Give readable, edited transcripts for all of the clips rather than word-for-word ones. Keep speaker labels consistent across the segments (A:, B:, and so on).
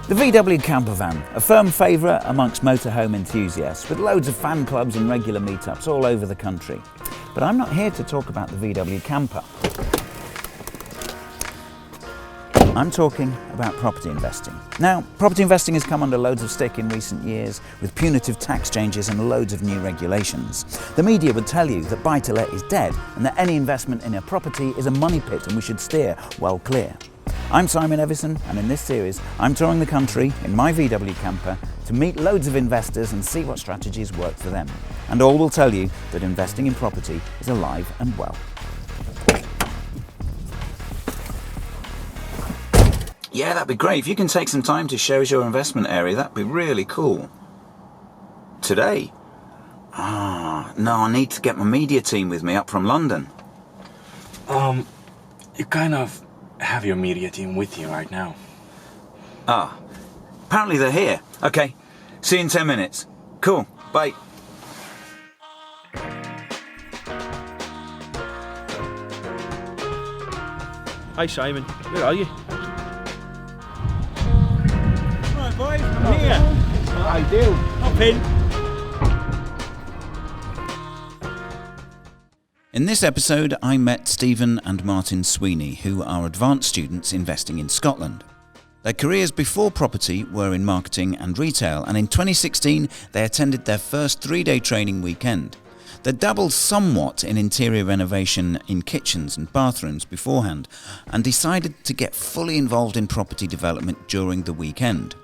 A: The VW campervan, a firm favourite amongst motorhome enthusiasts with loads of fan clubs and regular meetups all over the country. But I'm not here to talk about the VW camper. I'm talking about property investing. Now, property investing has come under loads of stick in recent years with punitive tax changes and loads of new regulations. The media would tell you that buy-to-let is dead and that any investment in a property is a money pit and we should steer well clear. I'm Simon Evison, and in this series I'm touring the country in my VW camper to meet loads of investors and see what strategies work for them. And all will tell you that investing in property is alive and well. Yeah, that'd be great. If you can take some time to show us your investment area, that'd be really cool. Today? No, I need to get my media team with me up from London.
B: You kind of have your media team with you right now.
A: Apparently they're here. Okay, see you in 10 minutes. Cool, bye.
C: Hi Simon, where are you?
A: Right boys, I'm here.
C: I do.
A: Hop in. In this episode, I met Stephen and Martin Sweeney, who are advanced students investing in Scotland. Their careers before property were in marketing and retail, and in 2016 they attended their first 3-day training weekend. They dabbled somewhat in interior renovation in kitchens and bathrooms beforehand, and decided to get fully involved in property development during the weekend.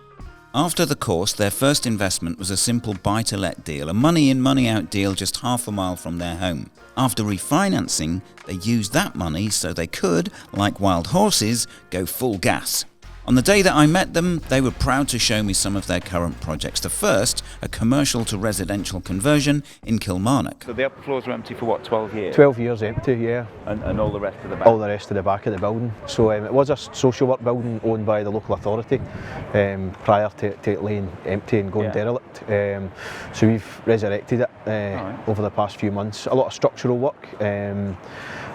A: After the course, their first investment was a simple buy-to-let deal, a money-in, money-out deal just half a mile from their home. After refinancing, they used that money so they could, like wild horses, go full gas. On the day that I met them, they were proud to show me some of their current projects. The first, a commercial to residential conversion in Kilmarnock.
D: So the upper floors were empty for what, 12 years?
E: 12 years empty, yeah.
D: And all the rest of the back?
E: All the rest of the back of the building. So it was a social work building owned by the local authority prior to it laying empty and going derelict. So we've resurrected it over the past few months. A lot of structural work,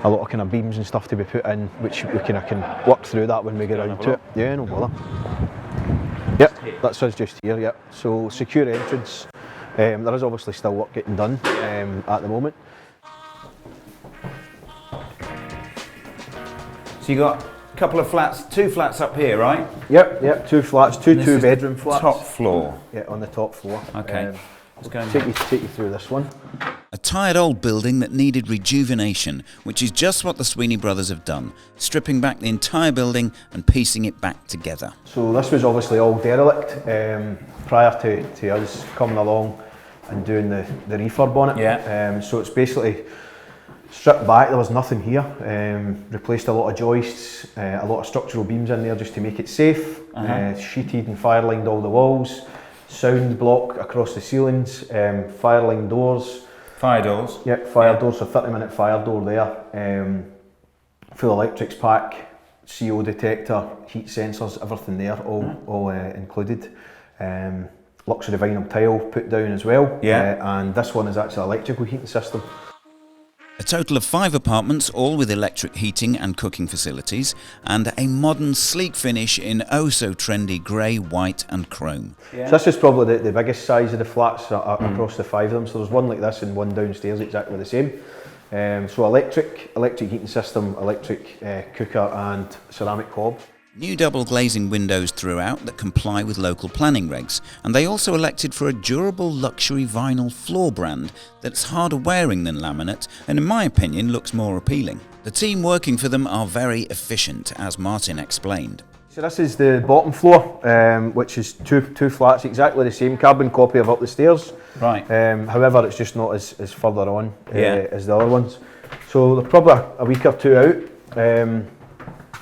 E: a lot of kind of beams and stuff to be put in, which we can work through that when we get around to it. Yeah, no bother. Yep, that's us just here, yep. So secure entrance. There is obviously still work getting done at the moment.
A: So you got a couple of flats, 2 flats up here, right?
E: Yep, 2 flats, two bedroom flats.
A: Top floor.
E: Yeah, on the top floor.
A: Okay. Let's go and
E: take you through this one.
A: A tired old building that needed rejuvenation, which is just what the Sweeney brothers have done, stripping back the entire building and piecing it back together.
E: So this was obviously all derelict prior to us coming along and doing the refurb on it.
A: Yeah.
E: So it's basically stripped back, there was nothing here, replaced a lot of joists, a lot of structural beams in there just to make it safe, sheeted and fire-lined all the walls, sound block across the ceilings, fire-line doors.
A: Fire doors?
E: Yep, fire doors, so 30-minute fire door there, full electrics pack, CO detector, heat sensors, everything there, all included. Luxury vinyl tile put down as well, and this one is actually an electrical heating system.
A: A total of 5 apartments, all with electric heating and cooking facilities, and a modern sleek finish in oh-so-trendy grey, white and chrome.
E: Yeah. So this is probably the biggest size of the flats across the 5 of them. So there's one like this and one downstairs exactly the same. So electric heating system, electric cooker and ceramic hob.
A: New double glazing windows throughout that comply with local planning regs, and they also elected for a durable luxury vinyl floor brand that's harder wearing than laminate and in my opinion looks more appealing. The team working for them are very efficient, as Martin explained.
E: So this is the bottom floor, which is two flats, exactly the same, carbon copy of up the stairs.
A: Right.
E: However, it's just not as further on as the other ones. So they're probably a week or 2 out.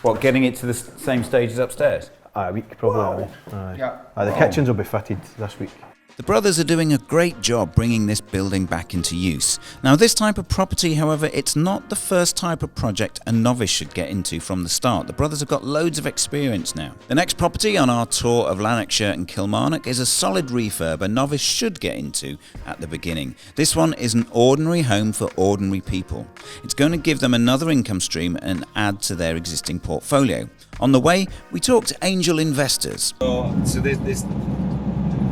A: What, getting it to the same stage as upstairs?
E: A week probably. The kitchens will be fitted this week.
A: The brothers are doing a great job bringing this building back into use. Now this type of property, however, it's not the first type of project a novice should get into from the start. The brothers have got loads of experience now. The next property on our tour of Lanarkshire and Kilmarnock is a solid refurb a novice should get into at the beginning. This one is an ordinary home for ordinary people. It's going to give them another income stream and add to their existing portfolio. On the way, we talk to angel investors.
F: So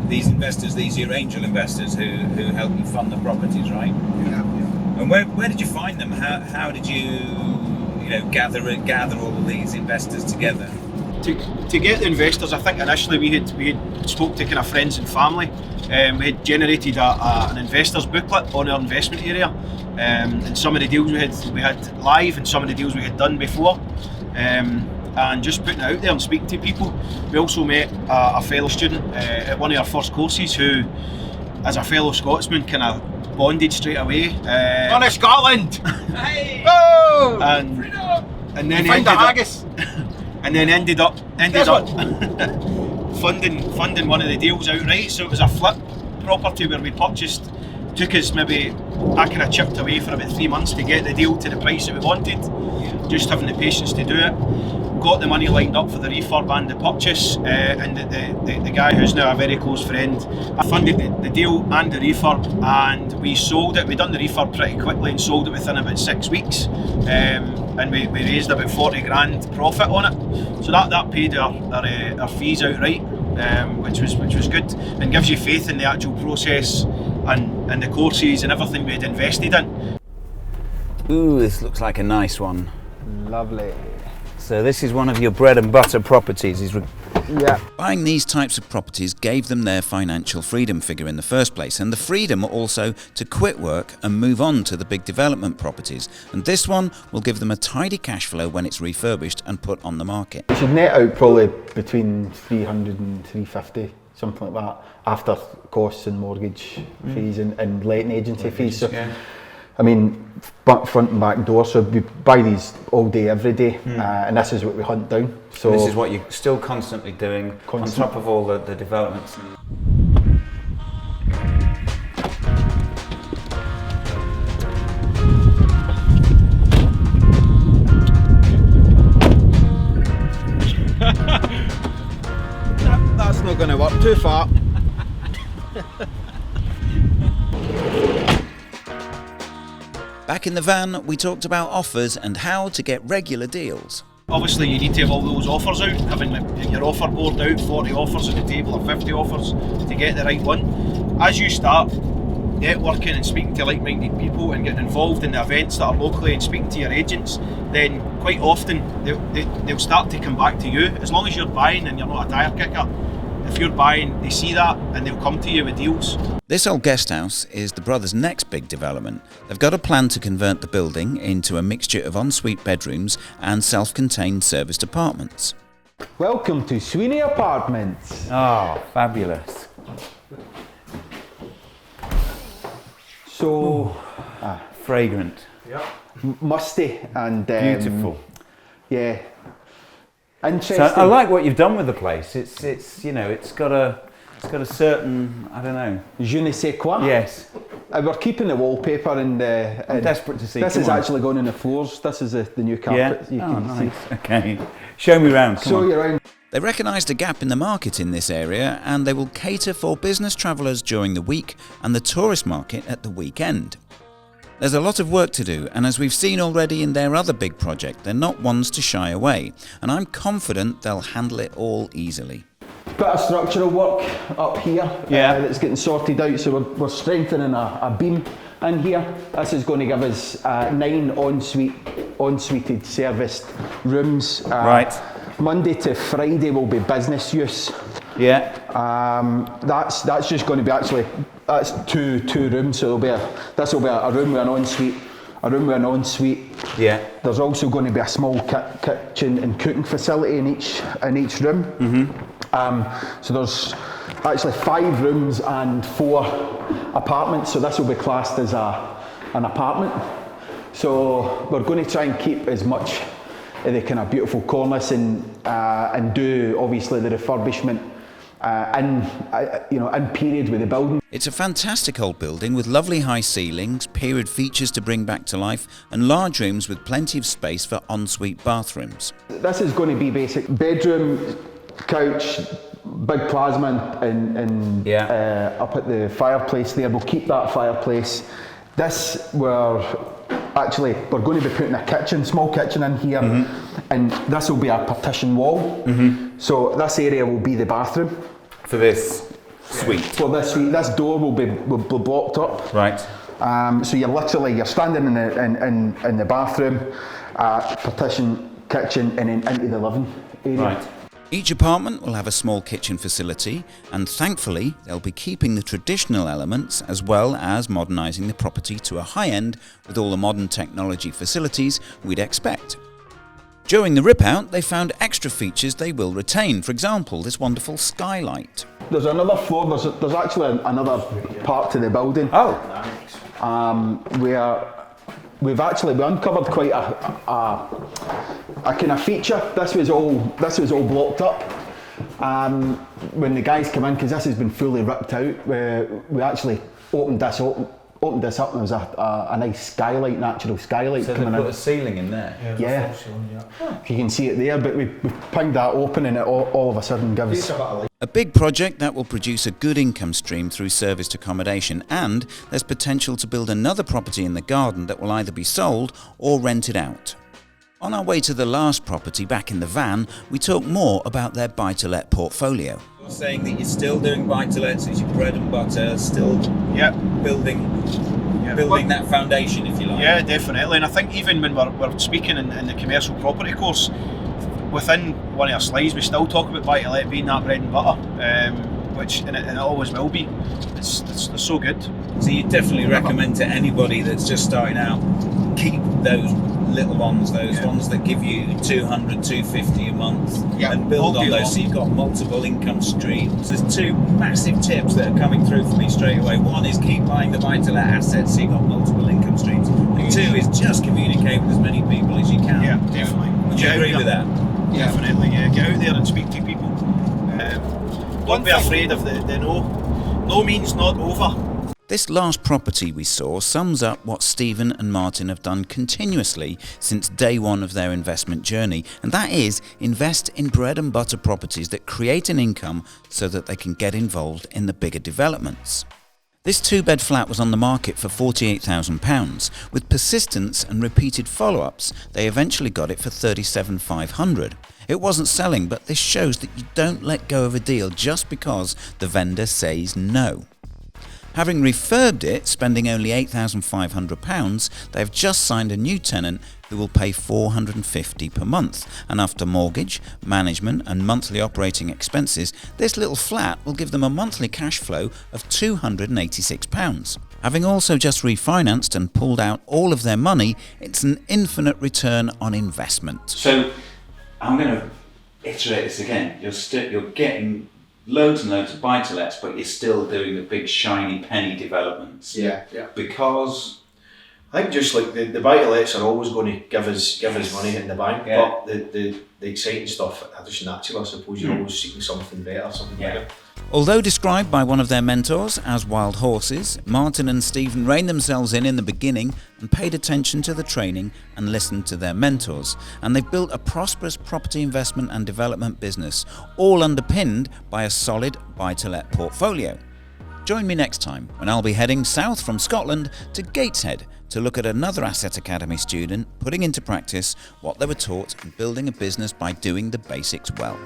F: these investors, these are your angel investors who help you fund the properties, right?
C: Yeah.
F: And where did you find them? How did you gather all of these investors together?
C: To get the investors, I think initially we had spoke to kind of friends and family. We had generated an investors booklet on our investment area, and some of the deals we had live, and some of the deals we had done before. And just putting it out there and speaking to people. We also met a fellow student at one of our first courses who, as a fellow Scotsman, kind of bonded straight away.
G: On to Scotland!
C: Hey!
G: Oh!
C: And then
G: find the haggis!
C: And then ended up funding one of the deals outright. So it was a flip property where we purchased. Took us maybe, I kind of chipped away for about 3 months to get the deal to the price that we wanted. Just having the patience to do it. Got the money lined up for the refurb and the purchase, and the guy who's now a very close friend, I funded the deal and the refurb, and we sold it. We done the refurb pretty quickly and sold it within about 6 weeks, and we raised about 40 grand profit on it. So that paid our fees outright, which was good, and gives you faith in the actual process and the courses and everything we had invested in.
A: Ooh, this looks like a nice one.
G: Lovely.
A: So this is one of your bread and butter properties.
G: Yeah.
A: Buying these types of properties gave them their financial freedom figure in the first place, and the freedom also to quit work and move on to the big development properties. And this one will give them a tidy cash flow when it's refurbished and put on the market.
E: We should net out probably between 300 and 350, something like that, after costs and mortgage fees and letting agency fees. So,
A: yeah.
E: I mean, front and back door, so we buy these all day, every day, and this is what we hunt down. So
A: this is what you're still constantly doing on top of all the developments.
G: That's not going to work too far.
A: Back in the van, we talked about offers and how to get regular deals.
C: Obviously you need to have all those offers out, having your offer board out, 40 offers on the table or 50 offers to get the right one. As you start networking and speaking to like-minded people and getting involved in the events that are locally and speaking to your agents, then quite often they'll start to come back to you. As long as you're buying and you're not a tire kicker, if you're buying, they see that and they'll come to you with deals.
A: This old guest house is the brothers' next big development. They've got a plan to convert the building into a mixture of ensuite bedrooms and self-contained serviced apartments.
G: Welcome to Sweeney Apartments.
A: Oh, fabulous.
G: So,
A: Fragrant.
G: musty and
A: Beautiful.
G: yeah, interesting.
A: So I like what you've done with the place. It's you know, it's got a certain, I don't know.
G: Je ne sais quoi.
A: Yes.
G: We're keeping the wallpaper and
A: I'm desperate to see.
G: this
A: Come
G: is
A: on.
G: actually going in the floors. This is the new carpet.
A: Yeah.
G: You
A: Oh,
G: can
A: nice.
G: see.
A: Okay. Show me around. Come
G: Show
A: on.
G: you around.
A: They recognised a gap in the market in this area, and they will cater for business travellers during the week and the tourist market at the weekend. There's a lot of work to do, and as we've seen already in their other big project, they're not ones to shy away, and I'm confident they'll handle it all easily.
G: Bit of structural work up here that's getting sorted out, so we're strengthening a beam in here. This is going to give us 9 ensuited serviced rooms.
A: Right.
G: Monday to Friday will be business use.
A: Yeah.
G: That's just going to be that's two rooms, so this will be a room with an ensuite, a room with an ensuite.
A: Yeah.
G: There's also going to be a small kitchen and cooking facility in each room. Mm-hmm. So there's actually 5 rooms and 4 apartments. So this will be classed as an apartment. So we're going to try and keep as much of the kind of beautiful cornice and do obviously the refurbishment in period with the building.
A: It's a fantastic old building with lovely high ceilings, period features to bring back to life, and large rooms with plenty of space for ensuite bathrooms.
G: This is going to be basic bedroom, couch, big plasma and up at the fireplace there. We'll keep that fireplace. We're going to be putting a kitchen, small kitchen in here, and this will be a partition wall. So this area will be the bathroom.
A: For this suite?
G: For this suite, this door will be blocked up.
A: Right.
G: So you're standing in the bathroom, partition kitchen, and then into the living area.
A: Right. Each apartment will have a small kitchen facility, and thankfully they'll be keeping the traditional elements as well as modernising the property to a high end with all the modern technology facilities we'd expect. During the rip-out, they found extra features they will retain. For example, this wonderful skylight.
G: There's another floor. There's actually another part to the building.
A: Oh,
G: we uncovered quite a kind of feature. This was all blocked up. When the guys come in, because this has been fully ripped out, we actually opened this up, and there was a nice skylight, natural skylight coming in. So they put a
A: ceiling in there?
G: Yeah. You can see it there, but we pinged that open, and it all of a sudden gives
A: a big project that will produce a good income stream through serviced accommodation, and there's potential to build another property in the garden that will either be sold or rented out. On our way to the last property back in the van, we talk more about their buy-to-let portfolio.
F: You're saying that you're still doing buy-to-lets, it's your bread and butter, still building that foundation, if you like.
C: Yeah, definitely. And I think even when we're speaking in the commercial property course, within one of our slides we still talk about buy-to-let being that bread and butter, and it always will be. It's so good.
F: So you definitely recommend to anybody that's just starting out, keep those little ones, ones that give you 200, 250 a month, and build on those so you've got multiple income streams. There's two massive tips that are coming through for me straight away. One is keep buying the buy-to-let assets so you've got multiple income streams. And two is just communicate with as many people as you can.
C: Yeah, definitely.
F: Would you agree with that?
C: Yeah. Definitely, yeah. Get out there and speak to people. Don't be afraid of the no. No means not over.
A: This last property we saw sums up what Stephen and Martin have done continuously since day one of their investment journey, and that is invest in bread and butter properties that create an income so that they can get involved in the bigger developments. This 2-bed flat was on the market for £48,000. With persistence and repeated follow-ups, they eventually got it for £37,500. It wasn't selling, but this shows that you don't let go of a deal just because the vendor says no. Having refurbed it, spending only £8,500, they have just signed a new tenant who will pay £450 per month, and after mortgage, management and monthly operating expenses, this little flat will give them a monthly cash flow of £286. Having also just refinanced and pulled out all of their money, it's an infinite return on investment.
H: So I'm going to iterate this again. You're getting loads and loads of buy-to-lets, but you're still doing the big shiny penny developments.
C: Yeah.
H: Because
C: I think just like the buy-to-lets are always going to give us money in the bank, but the exciting stuff, just naturally, I suppose you're always seeking something better, something bigger.
A: Although described by one of their mentors as wild horses, Martin and Stephen reined themselves in the beginning and paid attention to the training and listened to their mentors. And they've built a prosperous property investment and development business, all underpinned by a solid buy-to-let portfolio. Join me next time when I'll be heading south from Scotland to Gateshead to look at another Asset Academy student putting into practice what they were taught and building a business by doing the basics well.